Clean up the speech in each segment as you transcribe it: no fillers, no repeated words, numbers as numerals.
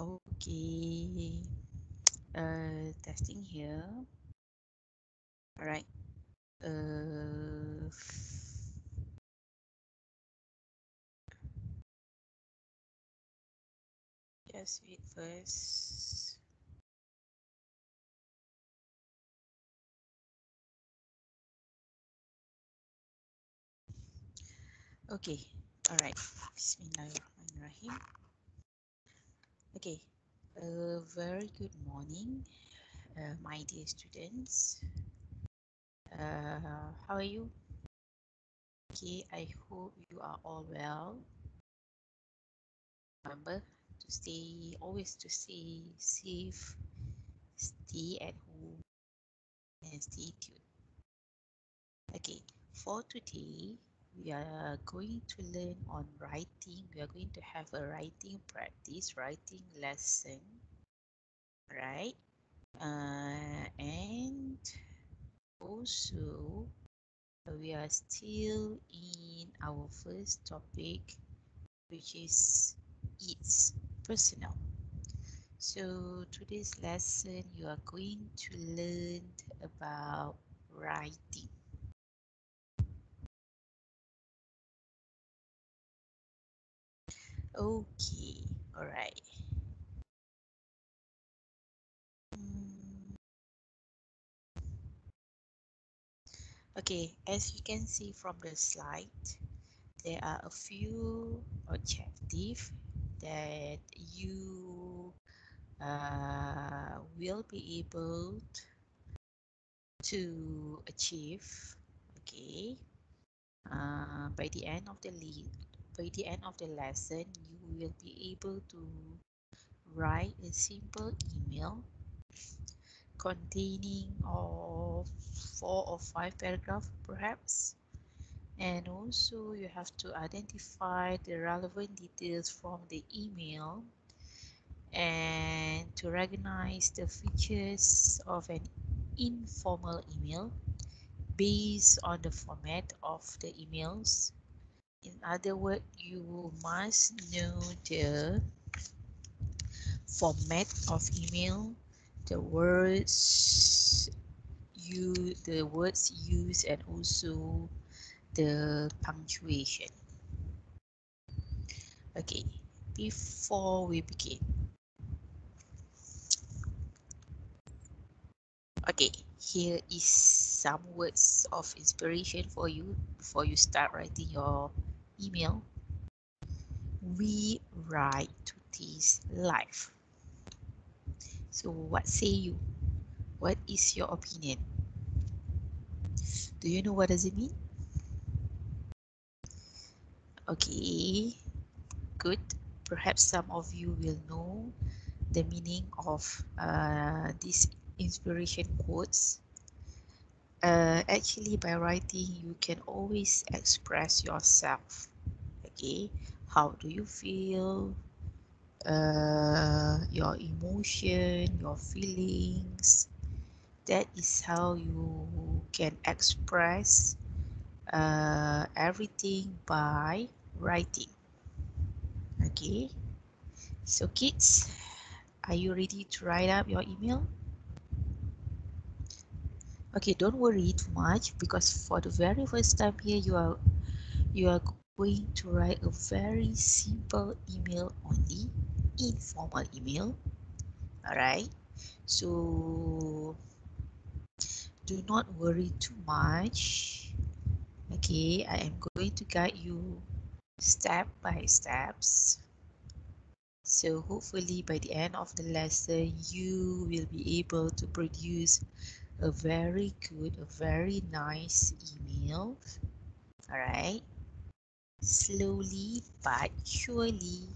Okay, testing here. All right. Just wait first. Okay. All right. Bismillahirrahmanirrahim. Okay. A very good morning, my dear students. How are you? Okay. I hope you are all well. Remember to always to stay safe, stay at home, and stay tuned. Okay, for today, we are going to learn on writing. We are going to have a writing practice, writing lesson, right? And also, we are still in our first topic, which is it's personal. So today's lesson, you are going to learn about writing. Okay, all right. Okay, as you can see from the slide, there are a few objectives that you will be able to achieve. Okay, by the end of the lesson, you will be able to write a simple email containing of 4 or 5 paragraphs, perhaps. And also you have to identify the relevant details from the email and to recognize the features of an informal email based on the format of the emails. In other words, you must know the format of email, the words used, and also the punctuation. Okay, before we begin, okay, here is some words of inspiration for you before you start writing your email. We write to this life. So what say you? What is your opinion? Do you know what does it mean? Okay, good. Perhaps some of you will know the meaning of these inspiration quotes. Actually, by writing, you can always express yourself. Okay, how do you feel? Your emotion, your feelings. That is how you can express everything by writing. Okay, so kids, are you ready to write up your email? Okay, don't worry too much because for the very first time here you are going to write a very simple email only, informal email. All right, so do not worry too much. Okay, I am going to guide you step by steps. So hopefully by the end of the lesson, you will be able to produce a very good, a very nice email. All right, slowly but surely.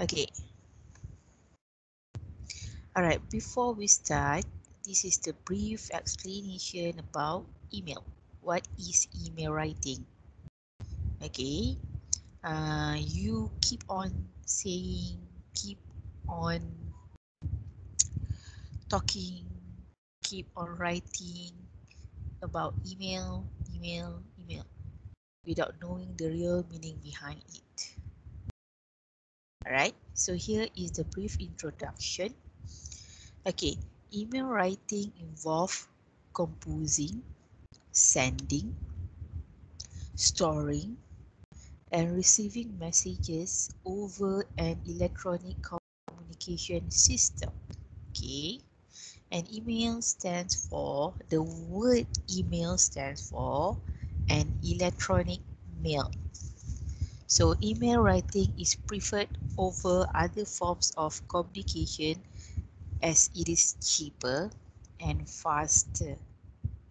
Okay, all right, before we start, this is the brief explanation about email. What is email writing? Okay, you keep on saying, keep on talking, keep on writing about email without knowing the real meaning behind it. Alright, so here is the brief introduction. Okay, email writing involves composing, sending, storing, and receiving messages over an electronic communication system. Okay, and email stands for, the word email stands for an electronic mail. So email writing is preferred over other forms of communication as it is cheaper and faster.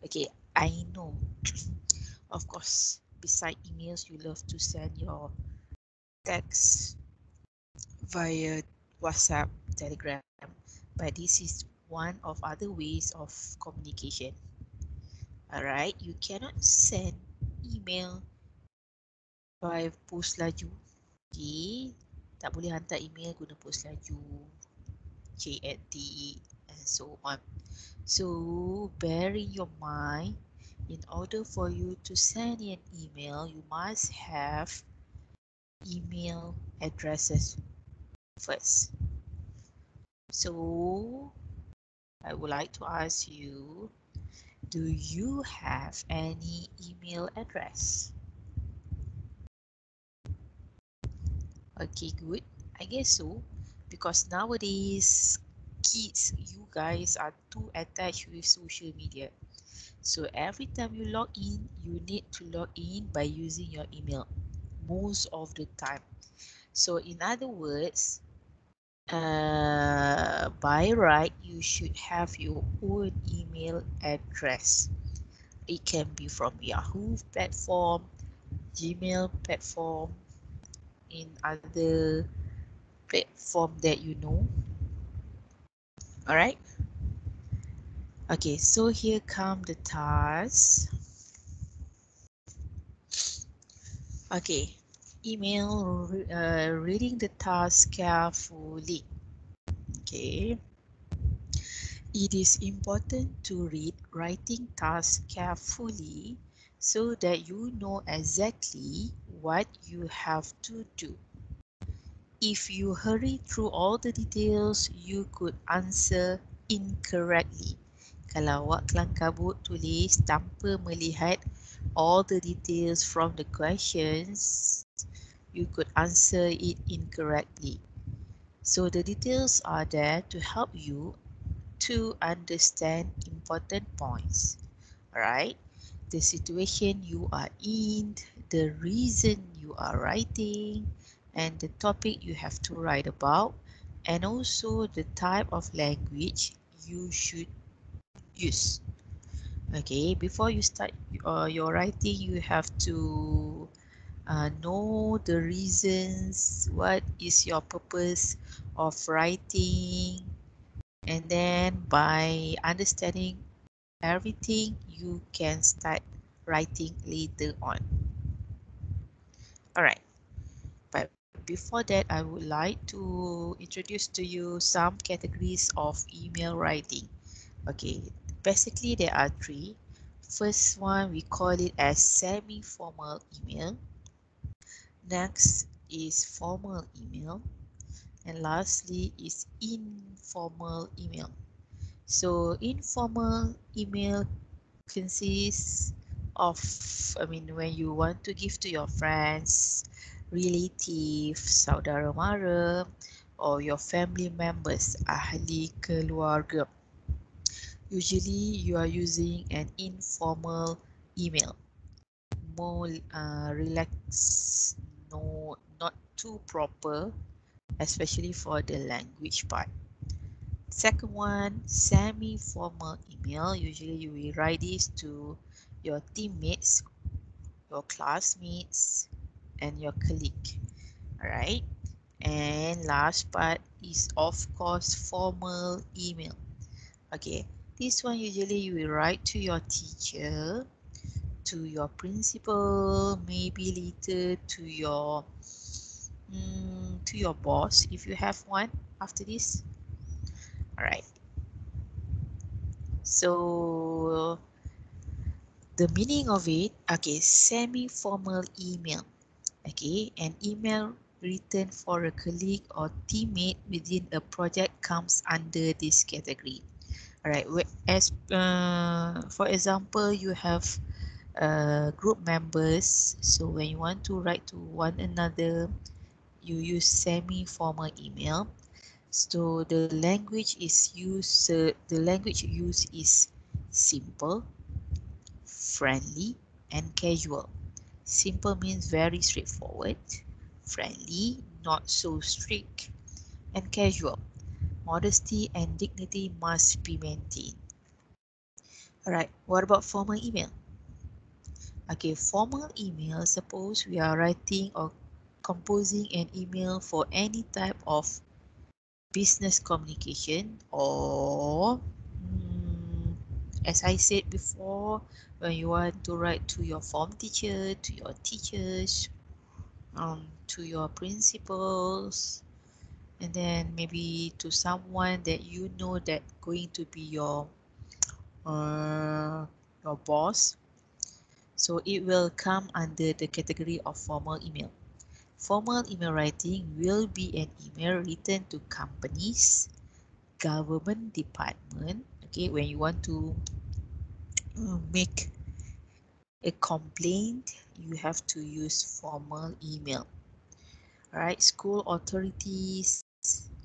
Okay, I know. Of course, beside emails, you love to send your text via WhatsApp, Telegram, but this is one of other ways of communication. Alright, you cannot send email by post laju. Okay, tak boleh hantar email guna post laju, JNT, and so on. So bear in your mind, in order for you to send an email, you must have email addresses first. So I would like to ask you, do you have any email address? Okay, good. I guess so, because nowadays kids, you guys are too attached with social media. So every time you log in, you need to log in by using your email most of the time. So in other words, by right, you should have your own email address. It can be from Yahoo platform, Gmail platform, in other platform that you know. All right. Okay, so here come the task. Okay, email reading the task carefully. Okay, it is important to read writing tasks carefully so that you know exactly what you have to do. If you hurry through all the details, you could answer incorrectly. Kalau awak kelang kabut tulis tanpa melihat all the details from the questions, you could answer it incorrectly. So the details are there to help you to understand important points. Alright, the situation you are in, the reason you are writing, and the topic you have to write about, and also the type of language you should use. Okay, before you start your writing, you have to know the reasons, what is your purpose of writing, and then by understanding everything, you can start writing later on. All right, but before that, I would like to introduce to you some categories of email writing. Okay, basically there are three. First one, we call it as semi-formal email. Next is formal email, and lastly is informal email. So informal email consists of, when you want to give to your friends, relatives, saudara mara, or your family members, ahli keluarga. Usually you are using an informal email, more relaxed, no, not too proper, especially for the language part. Second one, semi-formal email. Usually you will write this to your teammates, your classmates, and your colleague. Alright. And last part is of course formal email. Okay. This one usually you will write to your teacher, to your principal, maybe later to your boss if you have one after this. All right. So the meaning of it, okay, semi-formal email. Okay, an email written for a colleague or teammate within a project comes under this category. Alright, as for example, you have group members, so when you want to write to one another, you use semi-formal email. So the language used is simple, friendly, and casual. Simple means very straightforward, friendly, not so strict, and casual. Modesty and dignity must be maintained. Alright, what about formal email? Okay, formal email, suppose we are writing or composing an email for any type of business communication, or as I said before, when you want to write to your form teacher, to your teachers, to your principals, and then maybe to someone that you know that going to be your boss. So it will come under the category of formal email. Formal email writing will be an email written to companies, government department. Okay, when you want to make a complaint, you have to use formal email. Right, school authorities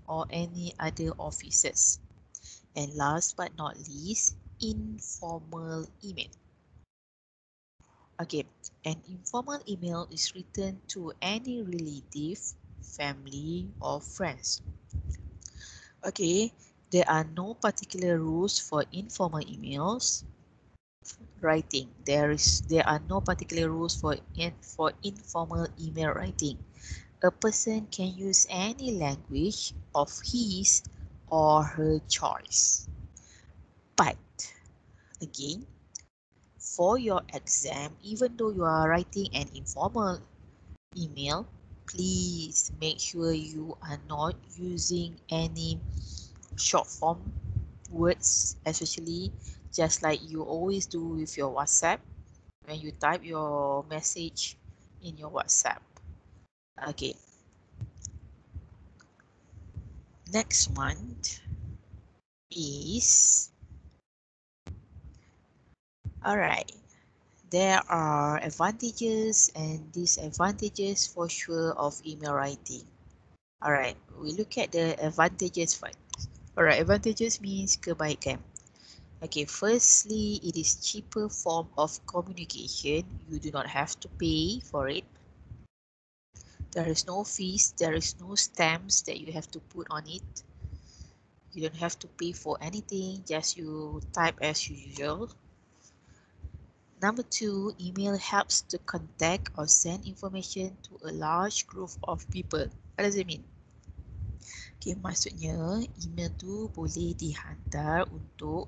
or any other officers. And last but not least, informal email. Okay, an informal email is written to any relative, family, or friends. Okay, there are no particular rules for informal emails writing. There are no particular rules for informal email writing. A person can use any language of his or her choice. But again, for your exam, even though you are writing an informal email, please make sure you are not using any short form words, especially just like you always do with your WhatsApp when you type your message in your WhatsApp. Okay, next one is, alright, there are advantages and disadvantages for sure of email writing. Alright, we look at the advantages first. Alright, advantages means kebaikan. Okay, firstly, it is cheaper form of communication. You do not have to pay for it. There is no fees, there is no stamps that you have to put on it. You don't have to pay for anything, just you type as usual. Number two, email helps to contact or send information to a large group of people. What does it mean? Okay, maksudnya email tu boleh dihantar untuk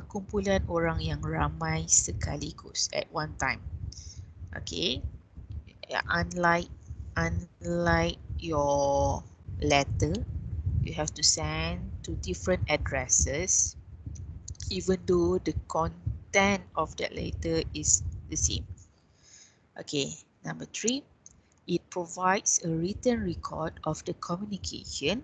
kumpulan orang yang ramai sekaligus at one time. Okay, unlike your letter, you have to send to different addresses, even though the content of that letter is the same. Okay, number three, it provides a written record of the communication.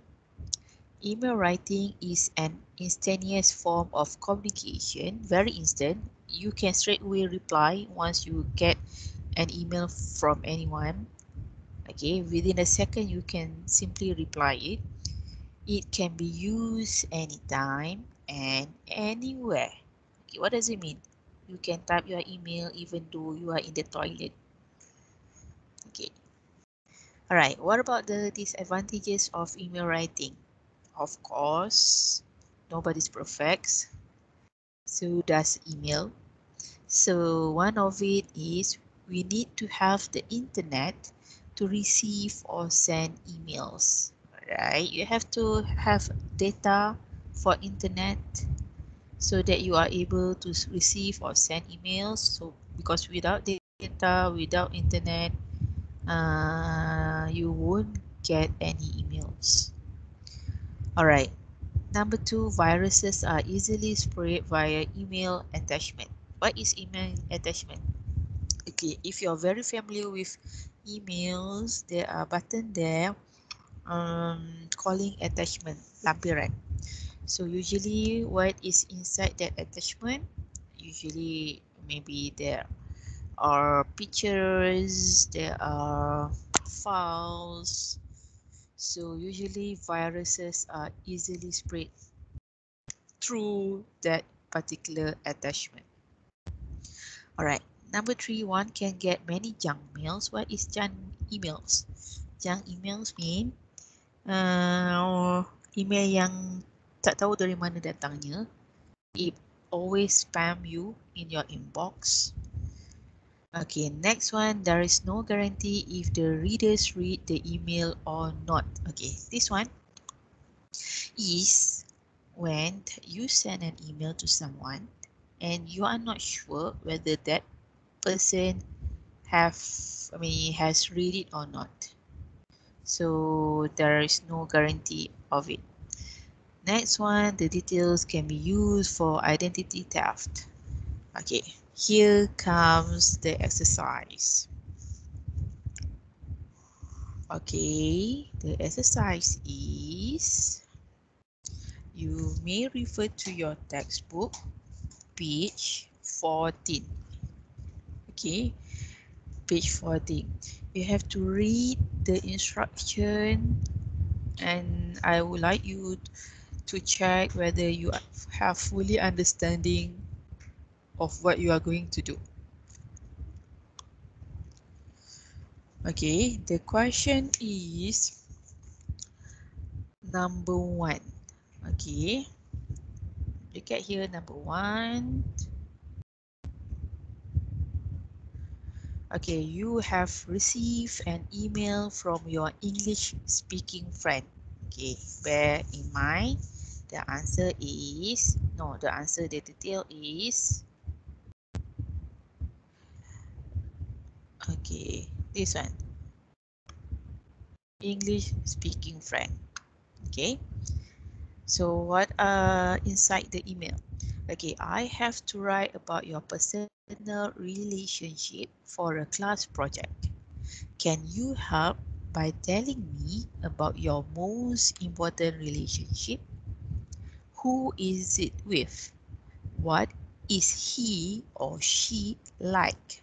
Email writing is an instantaneous form of communication, very instant. You can straight away reply once you get an email from anyone. Okay, within a second you can simply reply it. It can be used anytime and anywhere. Okay, what does it mean? You can type your email even though you are in the toilet. Okay. Alright, what about the disadvantages of email writing? Of course, nobody's perfect. So does email. So one of it is we need to have the internet to receive or send emails. Right? You have to have data for internet so that you are able to receive or send emails. So because without data, without internet, you won't get any emails. Alright, number two, viruses are easily spread via email attachment. What is email attachment? Okay, if you're very familiar with emails, there are button there, calling attachment, lampiran. So usually what is inside that attachment? Usually maybe there are pictures, there are files. So usually viruses are easily spread through that particular attachment. Alright, number 3, one can get many junk mails. What is junk emails? Junk emails mean email yang tak tahu dari mana datangnya. It always spam you in your inbox. Okay, next one, there is no guarantee if the readers read the email or not. Okay, this one is when you send an email to someone and you are not sure whether that person has read it or not. So there is no guarantee of it. Next one, the details can be used for identity theft. Okay, here comes the exercise. Okay, the exercise is you may refer to your textbook, page 14. Okay, page 14. You have to read the instruction, and I would like you to check whether you have fully understanding of what you are going to do. Okay, the question is number 1. Okay, look at here, number 1. Okay, you have received an email from your English speaking friend. Okay, bear in mind the answer is the detail is okay, this one, English speaking friend. Okay, so what are inside the email? Okay, I have to write about your personal relationship for a class project. Can you help by telling me about your most important relationship? Who is it with? What is he or she like?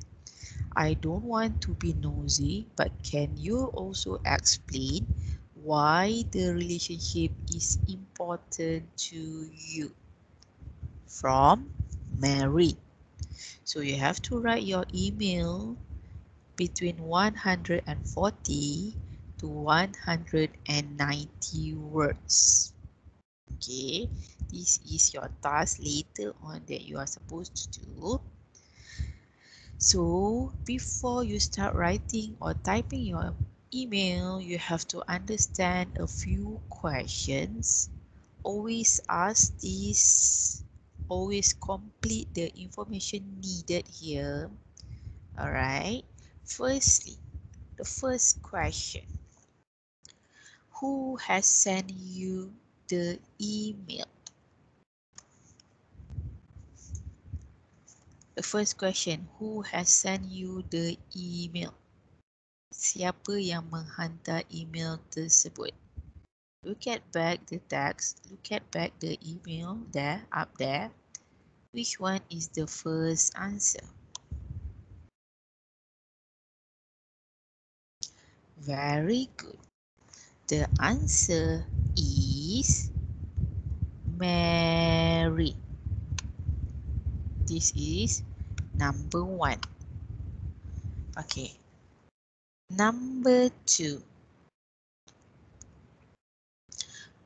I don't want to be nosy, but can you also explain why the relationship is important to you? From Mary. So you have to write your email between 140 to 190 words. Okay, this is your task later on that you are supposed to do. So before you start writing or typing your email, you have to understand a few questions. Always ask this, always complete the information needed here. All right. Firstly, the first question. Who has sent you the email? The first question, who has sent you the email? Siapa yang menghantar email tersebut? Look at back the text, look at back the email there, up there. Which one is the first answer? Very good. The answer is Mary. This is number 1. Okay. Number 2.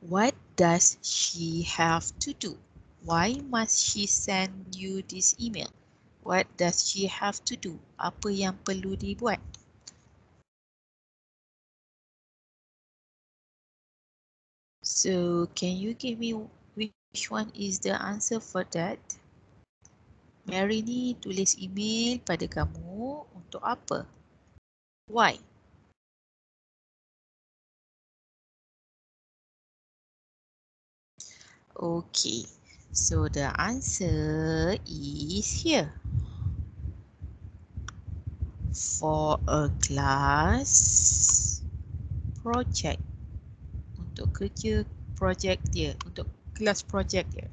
What does she have to do? Why must she send you this email? What does she have to do? Apa yang perlu dibuat? So, can you give me which one is the answer for that? Mary ni tulis email pada kamu untuk apa? Why? Okay, so the answer is here. for a class project. Untuk kerja projek dia, untuk kelas projek dia.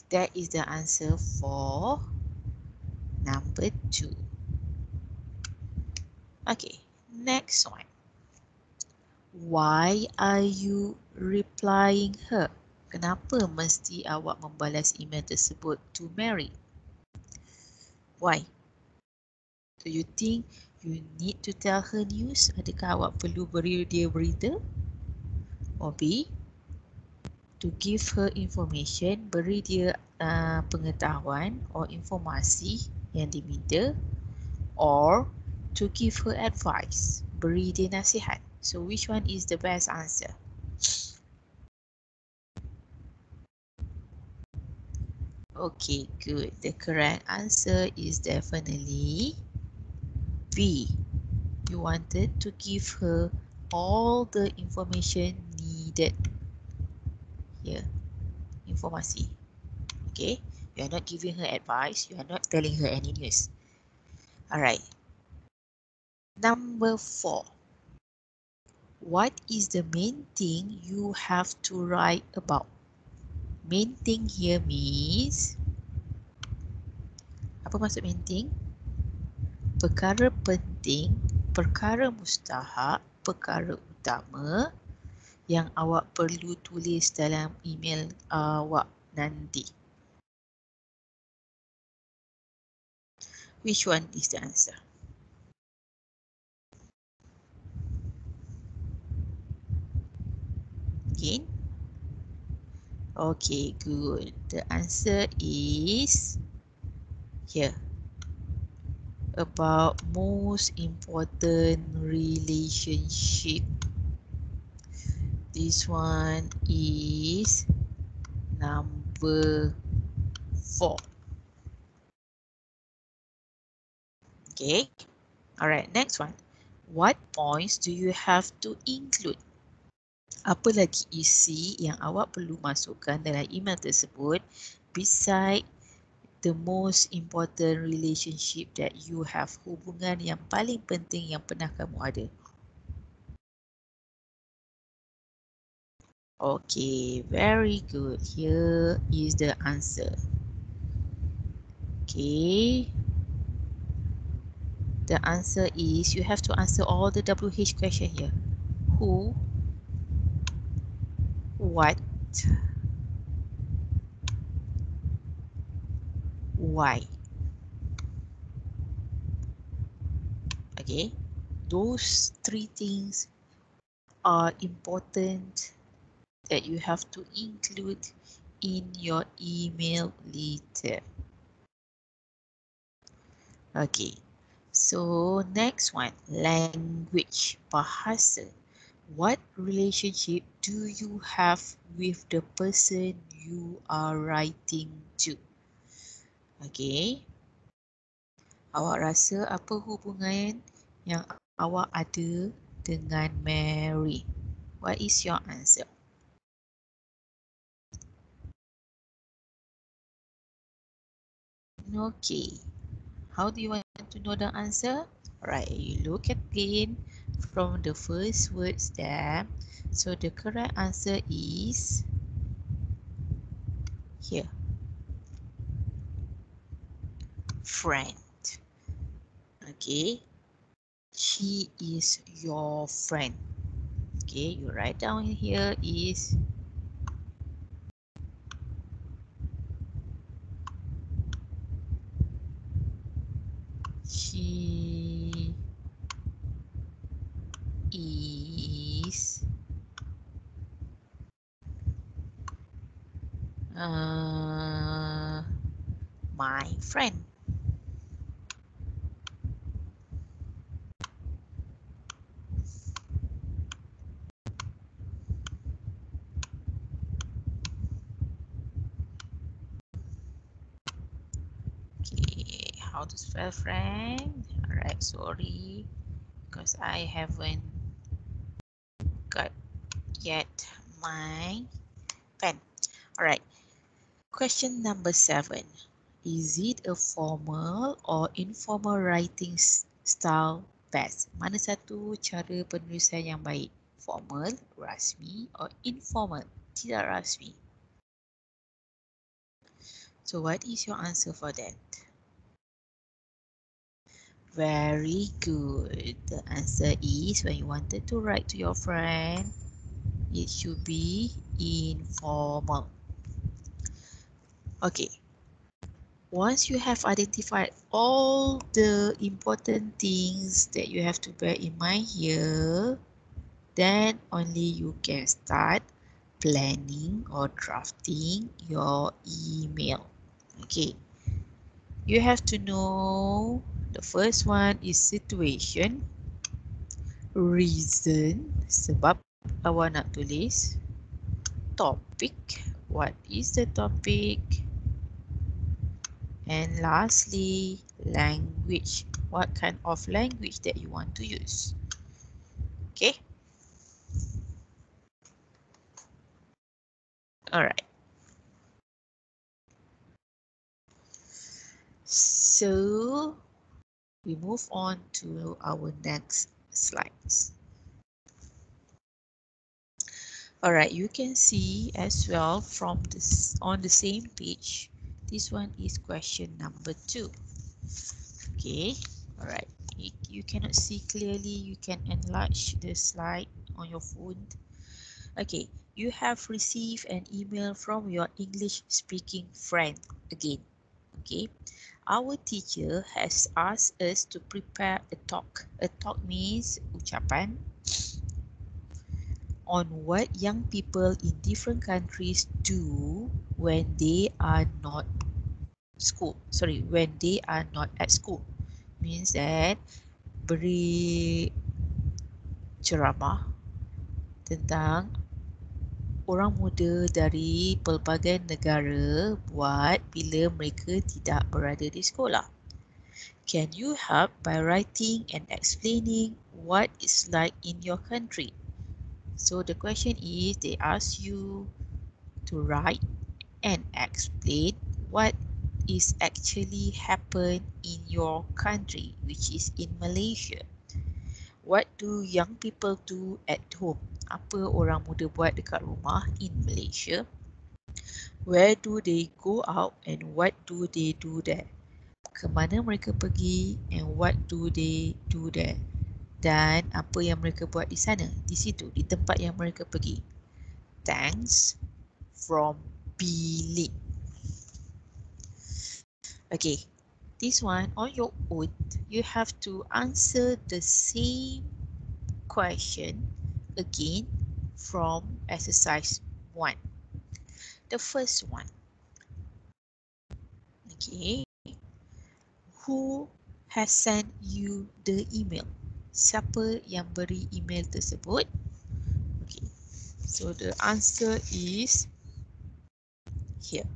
That is the answer for number 2. Okay, next one. Why are you replying her? Kenapa mesti awak membalas email tersebut to Mary? Why? Do you think you need to tell her news? Adakah awak perlu beri dia berita? Or B, to give her information, beri dia pengetahuan or informasi yang diminta, or to give her advice, beri dia nasihat. So which one is the best answer? Okay, good. The correct answer is definitely B. You wanted to give her all the information needed here. Informasi. Okay, you are not giving her advice, you are not telling her any news. Alright. Number 4. What is the main thing you have to write about? Main thing here means, apa maksud main thing? Perkara penting, perkara mustahak, perkara utama yang awak perlu tulis dalam email awak nanti. Which one is the answer? Again? Okay, good. The answer is here. About most important relationship. This one is number 4. Okay. Alright, next one. What points do you have to include? Apa lagi isi yang awak perlu masukkan dalam email tersebut beside the most important relationship that you have, hubungan yang paling penting yang pernah kamu ada? Okay, very good. Here is the answer. Okay. The answer is, you have to answer all the WH question here. Who, what, why. Okay, those 3 things are important that you have to include in your email later. Okay, so next one, language, bahasa. What relationship do you have with the person you are writing to? Okay, awak rasa apa hubungan yang awak ada dengan Mary? What is your answer? Okay, how do you want to know the answer? Alright, you look again from the first words there. So the correct answer is here. Friend. Okay, she is your friend. Okay, you write down here is she is my friend. Okay, how to spell friend? Alright, sorry, because I haven't got yet my pen. Alright, question number 7. Is it a formal or informal writing style best? Mana satu cara penulisan yang baik? Formal, rasmi, or informal, tidak rasmi? So what is your answer for that? Very good. The answer is when you wanted to write to your friend, it should be informal. Okay. Once you have identified all the important things that you have to bear in mind here, then only you can start planning or drafting your email. Okay. You have to know the first one is situation, reason, sebab awak nak tulis, topic, what is the topic, and lastly, language, what kind of language that you want to use. Okay. All right. So we move on to our next slides. All right, you can see as well from this on the same page. This one is question number 2. Okay. All right. You cannot see clearly. You can enlarge the slide on your phone. Okay. You have received an email from your English speaking friend again. Okay. Our teacher has asked us to prepare a talk. A talk means ucapan on what young people in different countries do when they are not when they are not at school. Means that beri ceramah tentang orang muda dari pelbagai negara buat bila mereka tidak berada di sekolah. Can you help by writing and explaining what it's like in your country? So the question is, they ask you to write and explain what is actually happened in your country, which is in Malaysia. What do young people do at home? Apa orang muda buat dekat rumah in Malaysia? Where do they go out and what do they do there? Ke mana mereka pergi and what do they do there? Dan apa yang mereka buat di sana, di situ, di tempat yang mereka pergi. Thanks from Billy. Okay, this one on your own, you have to answer the same question again from exercise 1. The first one. Okay. Who has sent you the email? Siapa yang beri email tersebut? Okay. So the answer is here.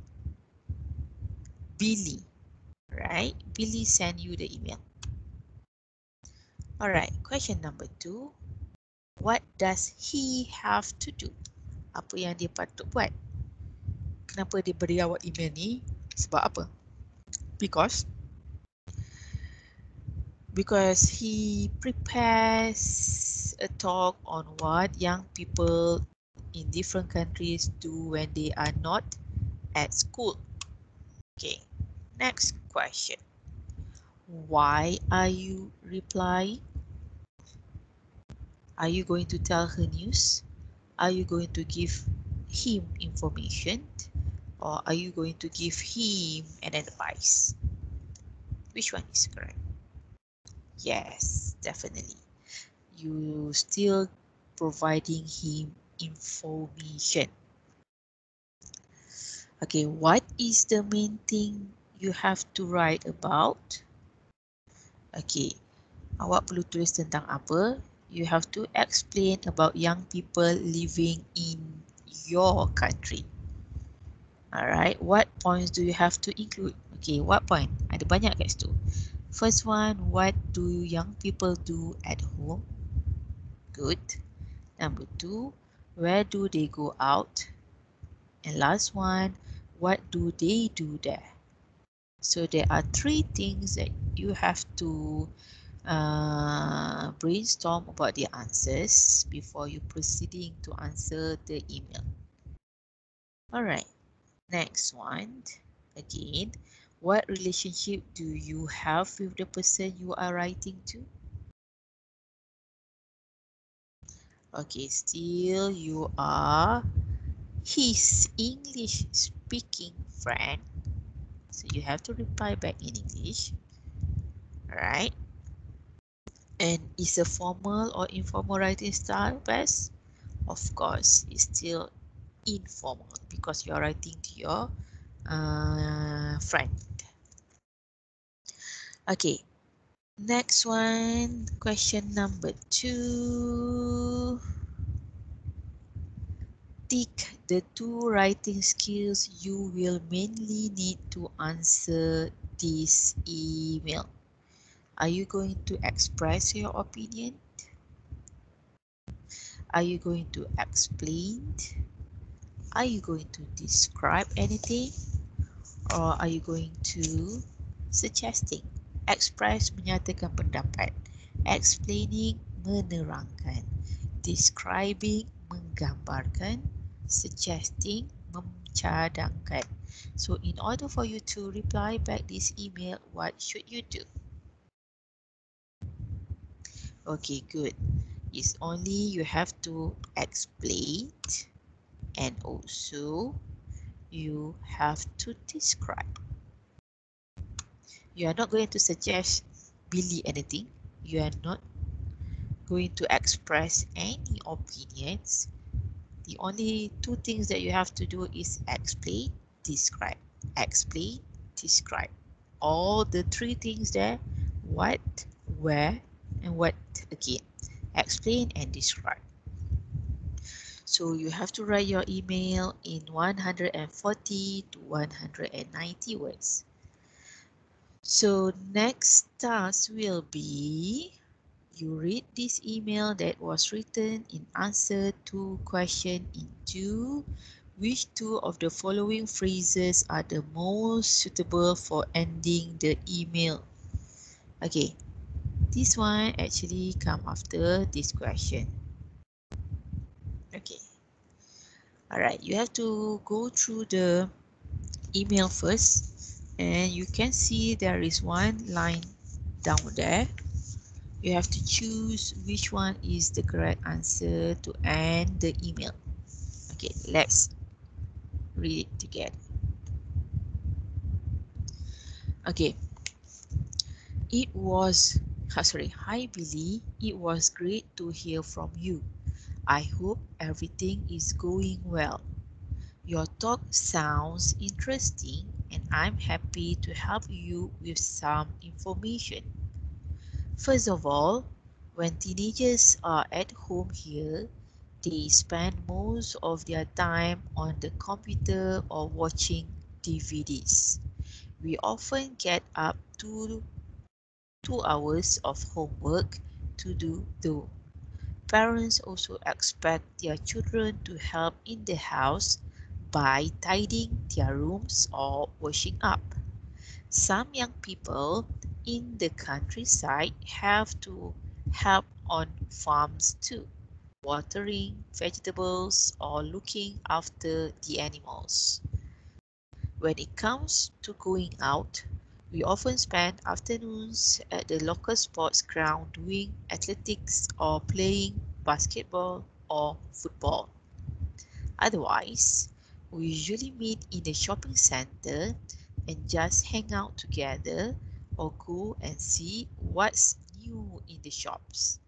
Billy. Right? Billy sent you the email. Alright, question number 2. What does he have to do? Apa yang dia patut buat? Kenapa dia beri awak email ni? Sebab apa? Because he prepares a talk on what young people in different countries do when they are not at school. Okay, next question. Why are you replying? Are you going to tell her news? Are you going to give him information? Or are you going to give him an advice? Which one is correct? Yes, definitely. You still providing him information. Okay, what is the main thing you have to write about? Okay, awak perlu tulis tentang apa? You have to explain about young people living in your country. Alright, what points do you have to include? Okay, what point? Ada banyak kat situ. First one, what do young people do at home? Good. Number 2, where do they go out? And last one, what do they do there? So there are 3 things that you have to brainstorm about the answers before you proceeding to answer the email. All right, next one. Again, what relationship do you have with the person you are writing to? Okay, still you are his English speaking friend. So you have to reply back in English. All right. And is a formal or informal writing style best? Of course, it's still informal because you're writing to your friend. Okay, next one, question number 2. Tick the 2 writing skills you will mainly need to answer this email. Are you going to express your opinion? Are you going to explain? Are you going to describe anything? Or are you going to suggesting? Express menyatakan pendapat. Explaining menerangkan. Describing menggambarkan. Suggesting mencadangkan. So in order for you to reply back this email, what should you do? Okay, good. It's only you have to explain and also you have to describe. You are not going to suggest Billy anything. You are not going to express any opinions. The only 2 things that you have to do is explain, describe. Explain, describe. All the 3 things there, what, where, and what again. Explain and describe. So you have to write your email in 140 to 190 words. So next task will be you read this email that was written in answer to question in 2. Which 2 of the following phrases are the most suitable for ending the email? Okay, this one actually come after this question. Okay. Alright, you have to go through the email first and you can see there is one line down there. You have to choose which one is the correct answer to end the email. Okay, let's read it together. Okay, hi Billy, it was great to hear from you. I hope everything is going well. Your talk sounds interesting and I'm happy to help you with some information. First of all, when teenagers are at home here, they spend most of their time on the computer or watching DVDs. We often get up to 2 hours of homework to do though. Parents also expect their children to help in the house by tidying their rooms or washing up. Some young people in the countryside have to help on farms too, watering vegetables or looking after the animals. When it comes to going out, we often spend afternoons at the local sports ground doing athletics or playing basketball or football. Otherwise, we usually meet in the shopping center and just hang out together or go and see what's new in the shops.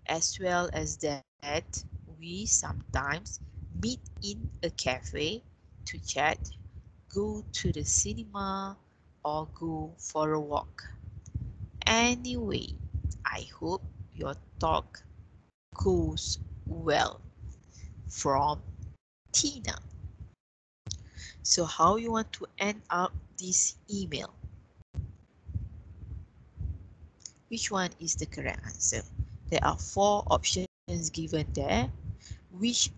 As well as that, we sometimes meet in a cafe to chat, go to the cinema, or go for a walk. Anyway, I hope your talk goes well. From Tina. So how you want to end up this email? Which one is the correct answer? There are 4 options given there. Which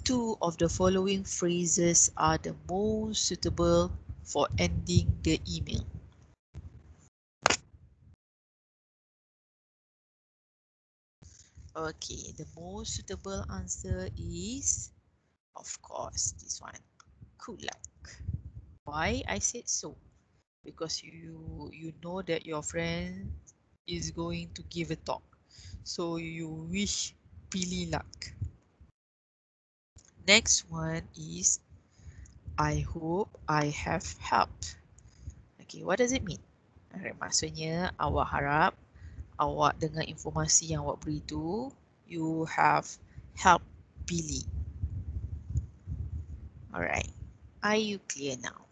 2 of the following phrases are the most suitable for ending the email? Okay, the most suitable answer is, of course, this one. Good luck. Why I said so? Because you know that your friend is going to give a talk, so you wish Billy luck. Next one is, I hope I have helped. Okay, what does it mean? Alright, maksudnya awak harap awak dengan informasi yang awak beri tu, you have helped Billy. Alright, are you clear now?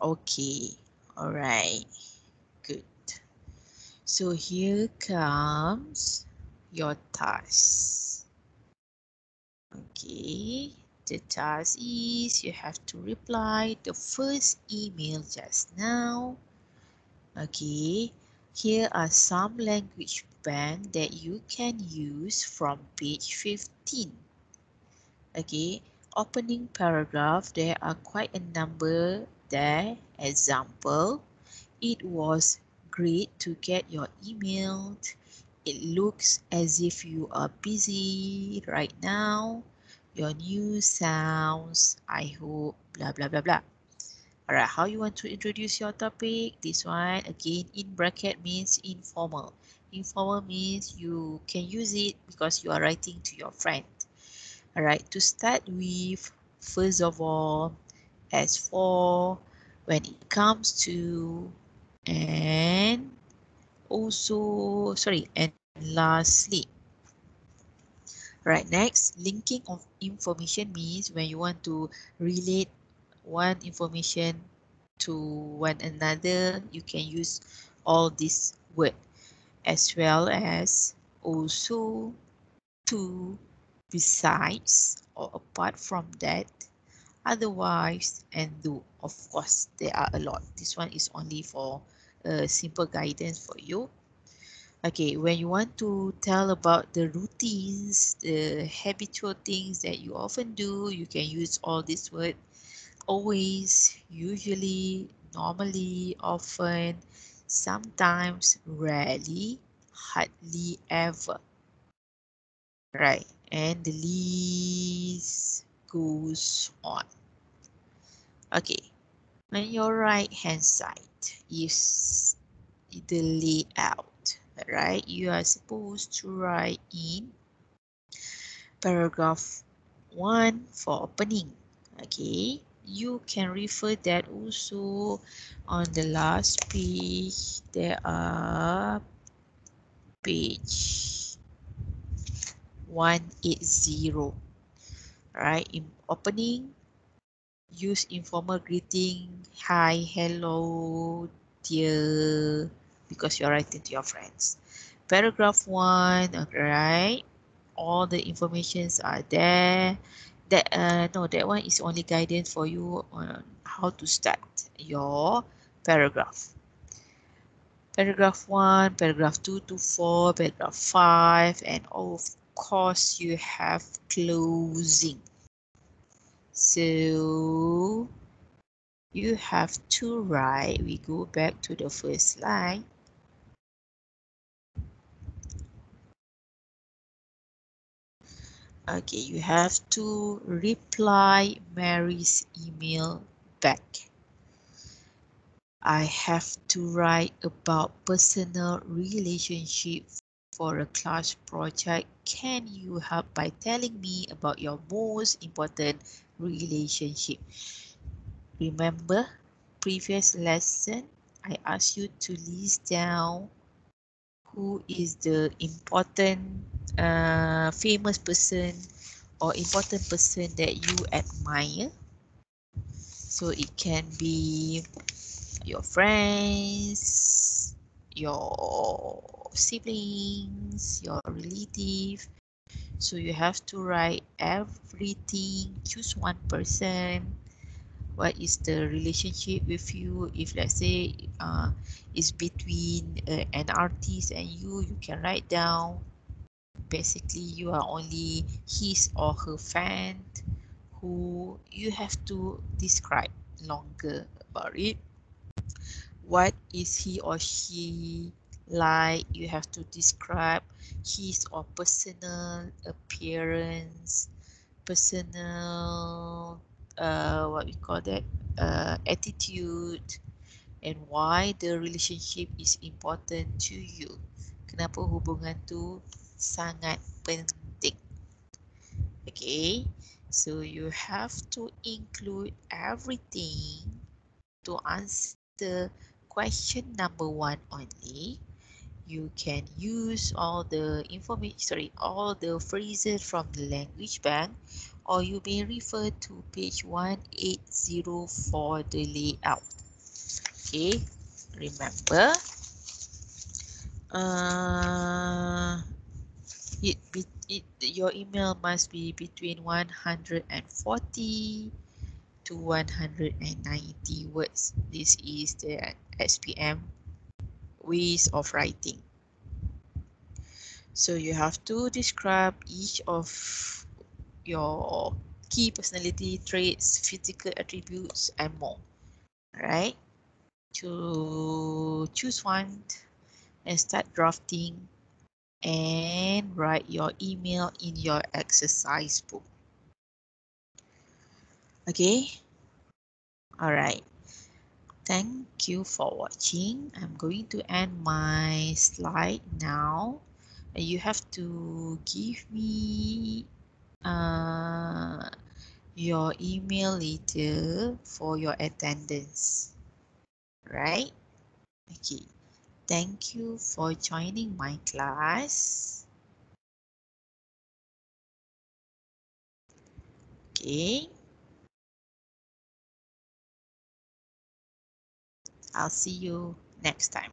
Okay, alright, good. So here comes your task. Okay, the task is you have to reply the first email just now. Okay, here are some language bank that you can use from page 15. Okay, opening paragraph, there are quite a number there. Example, it was great to get your email. It looks as if you are busy right now. Your news sounds, I hope, blah, blah, blah, blah. Alright, how you want to introduce your topic? This one, again, in bracket means informal. Informal means you can use it because you are writing to your friend. Alright, to start with, first of all, as for, when it comes to, and also, sorry, and lastly. Right, next, linking of information means when you want to relate one information to one another, you can use all these words, as well as also, to, besides, or apart from that, otherwise, and do. Of course, there are a lot. This one is only for simple guidance for you. Okay, when you want to tell about the routines, the habitual things that you often do, you can use all these words. Always, usually, normally, often, sometimes, rarely, hardly ever. Right, and the list goes on. Okay, on your right hand side is the layout. Right, you are supposed to write in paragraph 1 for opening. Okay, you can refer that also on the last page. There are page 180. Right, in opening, use informal greeting, hi, hello, dear, because you're writing to your friends. Paragraph 1, alright, all the informations are there. That no, that one is only guidance for you on how to start your paragraph. Paragraph 1, paragraph 2 to 4, paragraph 5, and of course you have closing. So you have to write, we go back to the first line. Okay, you have to reply Mary's email back. I have to write about personal relationship for a class project. Can you help by telling me about your most important relationship? Remember, previous lesson, I asked you to list down who is the important famous person or important person that you admire. So it can be your friends, your siblings, your relative. So you have to write everything, choose one person. What is the relationship with you? If let's say it's between an artist and you can write down. Basically, you are only his or her fan, who you have to describe longer about it. What is he or she like? You have to describe his or personal appearance, personal, what we call that, attitude, and why the relationship is important to you. Kenapa hubungan tu sangat penting. Okay, so you have to include everything to answer question number 1 only. You can use all the all the phrases from the language bank, or you may refer to page 180 for the layout. Okay, remember, uh, your email must be between 140 to 190 words. This is the SPM ways of writing. So you have to describe each of your key personality traits, physical attributes, and more. Alright? To choose one and start drafting and write your email in your exercise book. Okay? Alright. Thank you for watching. I'm going to end my slide now. You have to give me your email later for your attendance. Right? Okay. Thank you for joining my class. Okay. I'll see you next time.